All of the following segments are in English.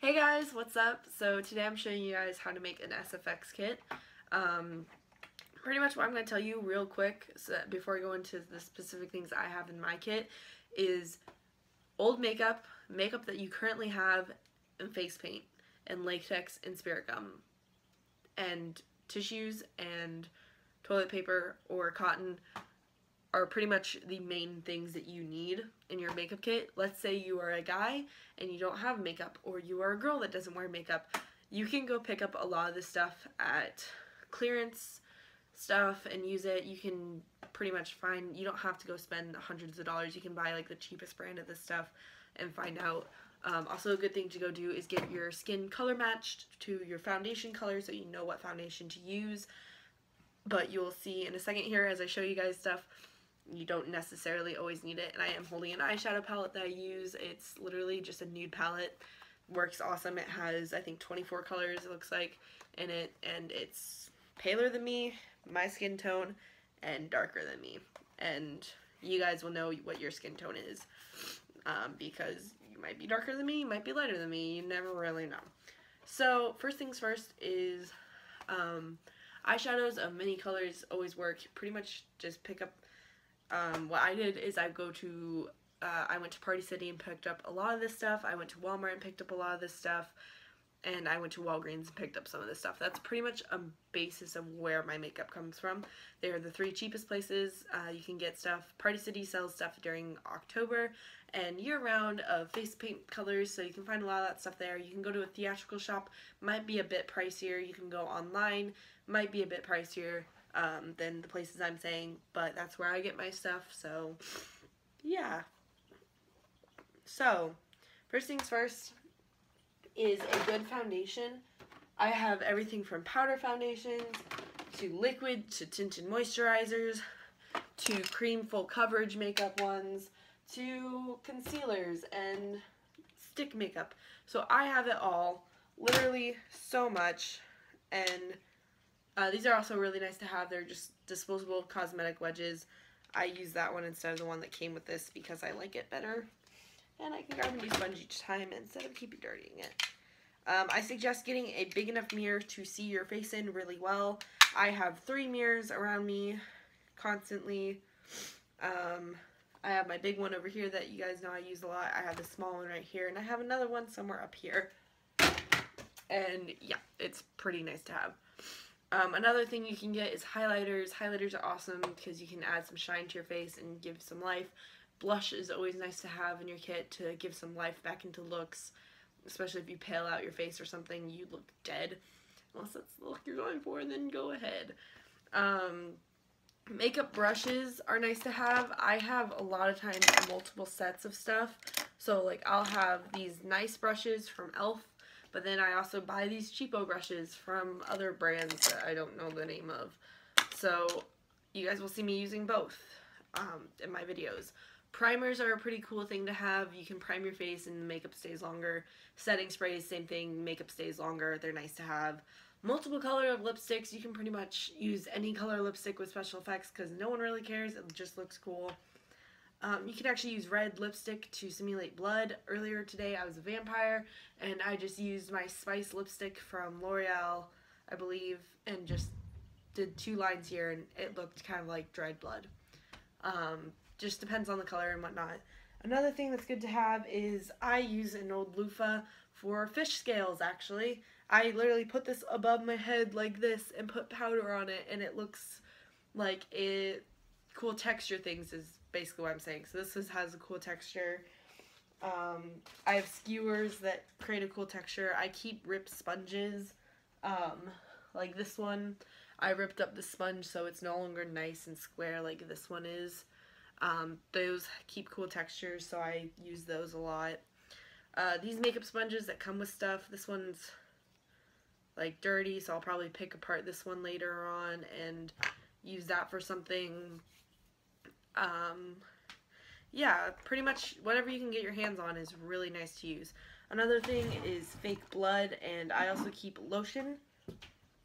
Hey guys, what's up? So today I'm showing you guys how to make an SFX kit. Um, Pretty much what I'm going to tell you real quick before I go into the specific things I have in my kit is old makeup, makeup that you currently have, and face paint, and latex and spirit gum, and tissues and toilet paper or cotton are pretty much the main things that you need in your makeup kit. Let's say you are a guy and you don't have makeup, or you are a girl that doesn't wear makeup. You can go pick up a lot of this stuff at clearance stuff and use it. You can pretty much find, you don't have to go spend hundreds of dollars. You can buy like the cheapest brand of this stuff and find out. Also, a good thing to go do is get your skin color matched to your foundation color so you know what foundation to use. But you'll see in a second here as I show you guys stuff, you don't necessarily always need it. And I am holding an eyeshadow palette that I use. It's literally just a nude palette. Works awesome. It has, I think, 24 colors, it looks like, in it. And it's paler than me, my skin tone, and darker than me. And you guys will know what your skin tone is. Because you might be darker than me, you might be lighter than me. You never really know. So, first things first is eyeshadows of many colors always work. Pretty much just pick up. What I did is I went to Party City and picked up a lot of this stuff. I went to Walmart and picked up a lot of this stuff. And I went to Walgreens and picked up some of this stuff. That's pretty much a basis of where my makeup comes from. They are the 3 cheapest places you can get stuff. Party City sells stuff during October and year-round of face paint colors, so you can find a lot of that stuff there. You can go to a theatrical shop, might be a bit pricier. You can go online, might be a bit pricier than the places I'm saying, but that's where I get my stuff, so yeah. So, first things first is a good foundation. I have everything from powder foundations to liquid to tinted moisturizers to cream full coverage makeup ones to concealers and stick makeup. So I have it all, literally so much, and these are also really nice to have. They're just disposable cosmetic wedges. I use that one instead of the one that came with this because I like it better. And I can grab a new sponge each time instead of keep dirtying it. I suggest getting a big enough mirror to see your face in really well. I have 3 mirrors around me constantly. I have my big one over here that you guys know I use a lot. I have the small one right here, and I have another one somewhere up here. And yeah, it's pretty nice to have. Another thing you can get is highlighters. Highlighters are awesome because you can add some shine to your face and give some life. Blush is always nice to have in your kit to give some life back into looks, especially if you pale out your face or something, you look dead. Unless that's the look you're going for, then go ahead. Makeup brushes are nice to have. I have a lot of times multiple sets of stuff. So like I'll have these nice brushes from e.l.f. But then I also buy these cheapo brushes from other brands that I don't know the name of. So you guys will see me using both in my videos. Primers are a pretty cool thing to have. You can prime your face and the makeup stays longer. Setting sprays, same thing, makeup stays longer. They're nice to have. Multiple color of lipsticks. You can pretty much use any color lipstick with special effects because no one really cares. It just looks cool. You can actually use red lipstick to simulate blood. Earlier today I was a vampire and I just used my Spice lipstick from L'Oreal, I believe, and just did 2 lines here and it looked kind of like dried blood. Just depends on the color and whatnot. Another thing that's good to have is I use an old loofah for fish scales, actually. I literally put this above my head like this and put powder on it, and it looks like cool texture things is basically what I'm saying. So this has a cool texture. I have skewers that create a cool texture. I keep ripped sponges, like this one. I ripped up the sponge so it's no longer nice and square like this one is. Those keep cool textures, so I use those a lot. These makeup sponges that come with stuff, this one's like dirty, so I'll probably pick apart this one later on and use that for something. Yeah, pretty much whatever you can get your hands on is really nice to use. Another thing is fake blood, and I also keep lotion.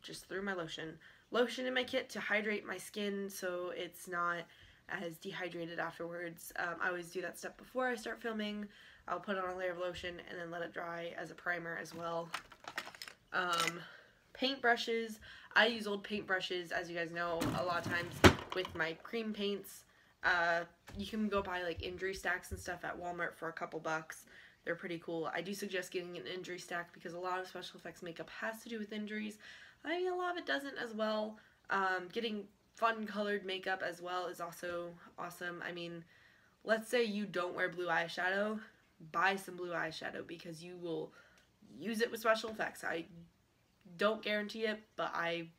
Just threw my lotion. Lotion in my kit to hydrate my skin so it's not as dehydrated afterwards. I always do that step before I start filming. I'll put on a layer of lotion and then let it dry as a primer as well. Paint brushes. I use old paint brushes, as you guys know, a lot of times with my cream paints. You can go buy like injury stacks and stuff at Walmart for a couple bucks. They're pretty cool. I do suggest getting an injury stack because a lot of special effects makeup has to do with injuries. I mean, a lot of it doesn't as well. Getting fun colored makeup as well is also awesome. I mean, let's say you don't wear blue eyeshadow, buy some blue eyeshadow because you will use it with special effects. I don't guarantee it, but I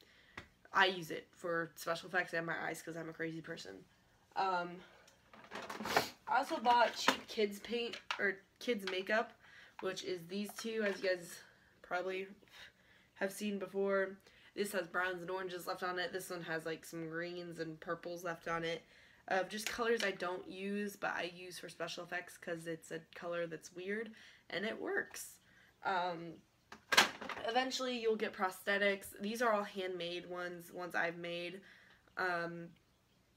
use it for special effects and my eyes because I'm a crazy person. I also bought cheap kids paint or kids makeup, which is these two, as you guys probably have seen before. This has browns and oranges left on it. This one has like some greens and purples left on it. Just colors I don't use, but I use for special effects because it's a color that's weird and it works. Eventually you'll get prosthetics. These are all handmade ones I've made.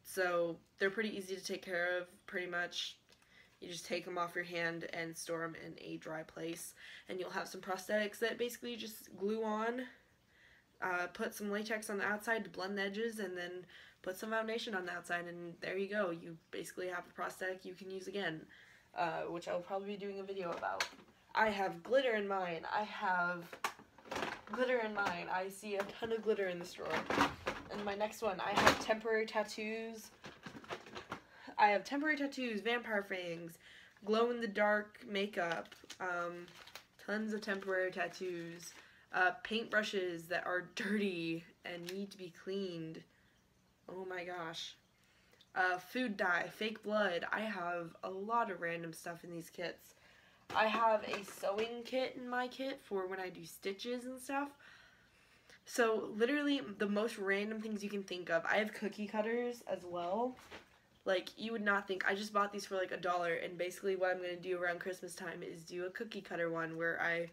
So they're pretty easy to take care of, pretty much. You just take them off your hand and store them in a dry place. And you'll have some prosthetics that basically just glue on. Put some latex on the outside to blend the edges, and then put some foundation on the outside, and there you go. You basically have a prosthetic you can use again, which I'll probably be doing a video about. I have glitter in mine. I see a ton of glitter in this drawer. And my next one, I have temporary tattoos. Vampire fangs, glow-in-the-dark makeup, tons of temporary tattoos, paintbrushes that are dirty and need to be cleaned. Oh my gosh. Food dye, fake blood. I have a lot of random stuff in these kits. I have a sewing kit in my kit for when I do stitches and stuff. So literally the most random things you can think of. I have cookie cutters as well. Like, you would not think. I just bought these for like $1, and basically what I'm going to do around Christmas time is do a cookie cutter one where I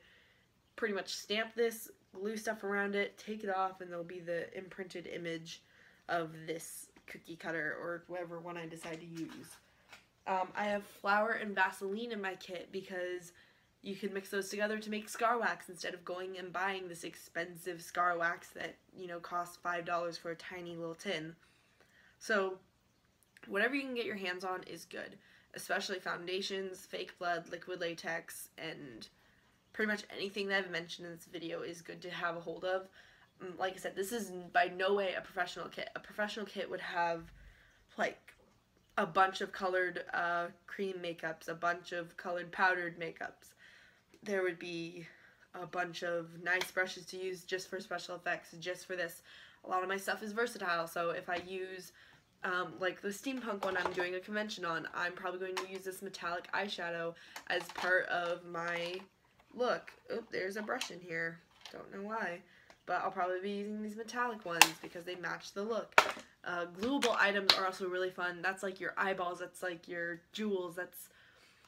pretty much stamp this, glue stuff around it, take it off, and there'll be the imprinted image of this cookie cutter or whatever one I decide to use. I have flour and Vaseline in my kit because you can mix those together to make scar wax instead of going and buying this expensive scar wax that, you know, costs $5 for a tiny little tin. So whatever you can get your hands on is good, especially foundations, fake blood, liquid latex, and pretty much anything that I've mentioned in this video is good to have a hold of. Like I said, this is by no way a professional kit. A professional kit would have like a bunch of colored cream makeups, a bunch of colored powdered makeups. There would be a bunch of nice brushes to use just for special effects, just for this. A lot of my stuff is versatile, so if I use like the steampunk one I'm doing a convention on, I'm probably going to use this metallic eyeshadow as part of my look. Oop, there's a brush in here. Don't know why. But I'll probably be using these metallic ones because they match the look. Gluable items are also really fun. That's like your eyeballs, that's like your jewels, that's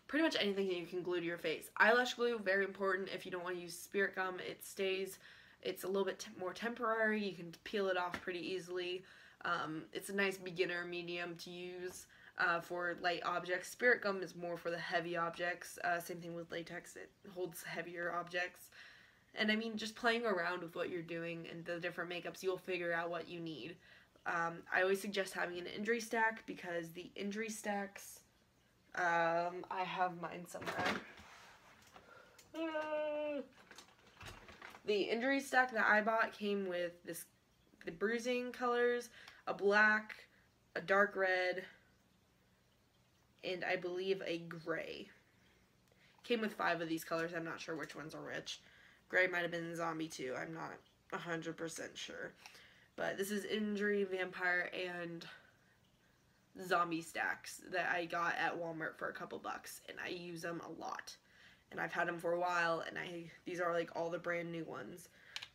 pretty much anything that you can glue to your face. Eyelash glue, very important if you don't want to use spirit gum. It stays, it's a little bit more temporary. You can peel it off pretty easily. It's a nice beginner medium to use for light objects. Spirit gum is more for the heavy objects. Same thing with latex, it holds heavier objects. And I mean, just playing around with what you're doing and the different makeups, you'll figure out what you need. I always suggest having an injury stack because the injury stacks, I have mine somewhere. The injury stack that I bought came with the bruising colors, a black, a dark red, and I believe a gray. Came with 5 of these colors. I'm not sure which ones are which. Gray might have been zombie too. I'm not 100% sure. But this is injury, vampire, and zombie stacks that I got at Walmart for a couple bucks. And I use them a lot. And I've had them for a while. And these are like all the brand new ones.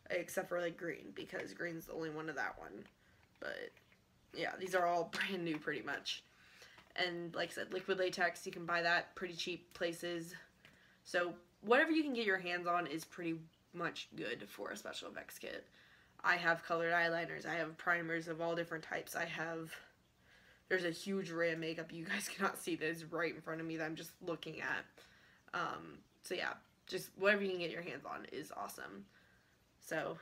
Except for like green. Because green's the only one of that one. But yeah, these are all brand new pretty much. And like I said, liquid latex, you can buy that pretty cheap places. So whatever you can get your hands on is pretty much good for a special effects kit. I have colored eyeliners. I have primers of all different types. There's a huge array of makeup you guys cannot see that is right in front of me that I'm just looking at. So yeah, just whatever you can get your hands on is awesome. So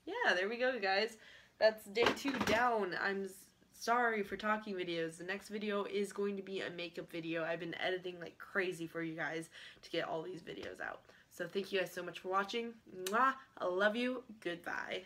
yeah, there we go, guys. That's day 2 down. I'm sorry for talking videos. The next video is going to be a makeup video. I've been editing like crazy for you guys to get all these videos out. So thank you guys so much for watching. Mwah! I love you. Goodbye.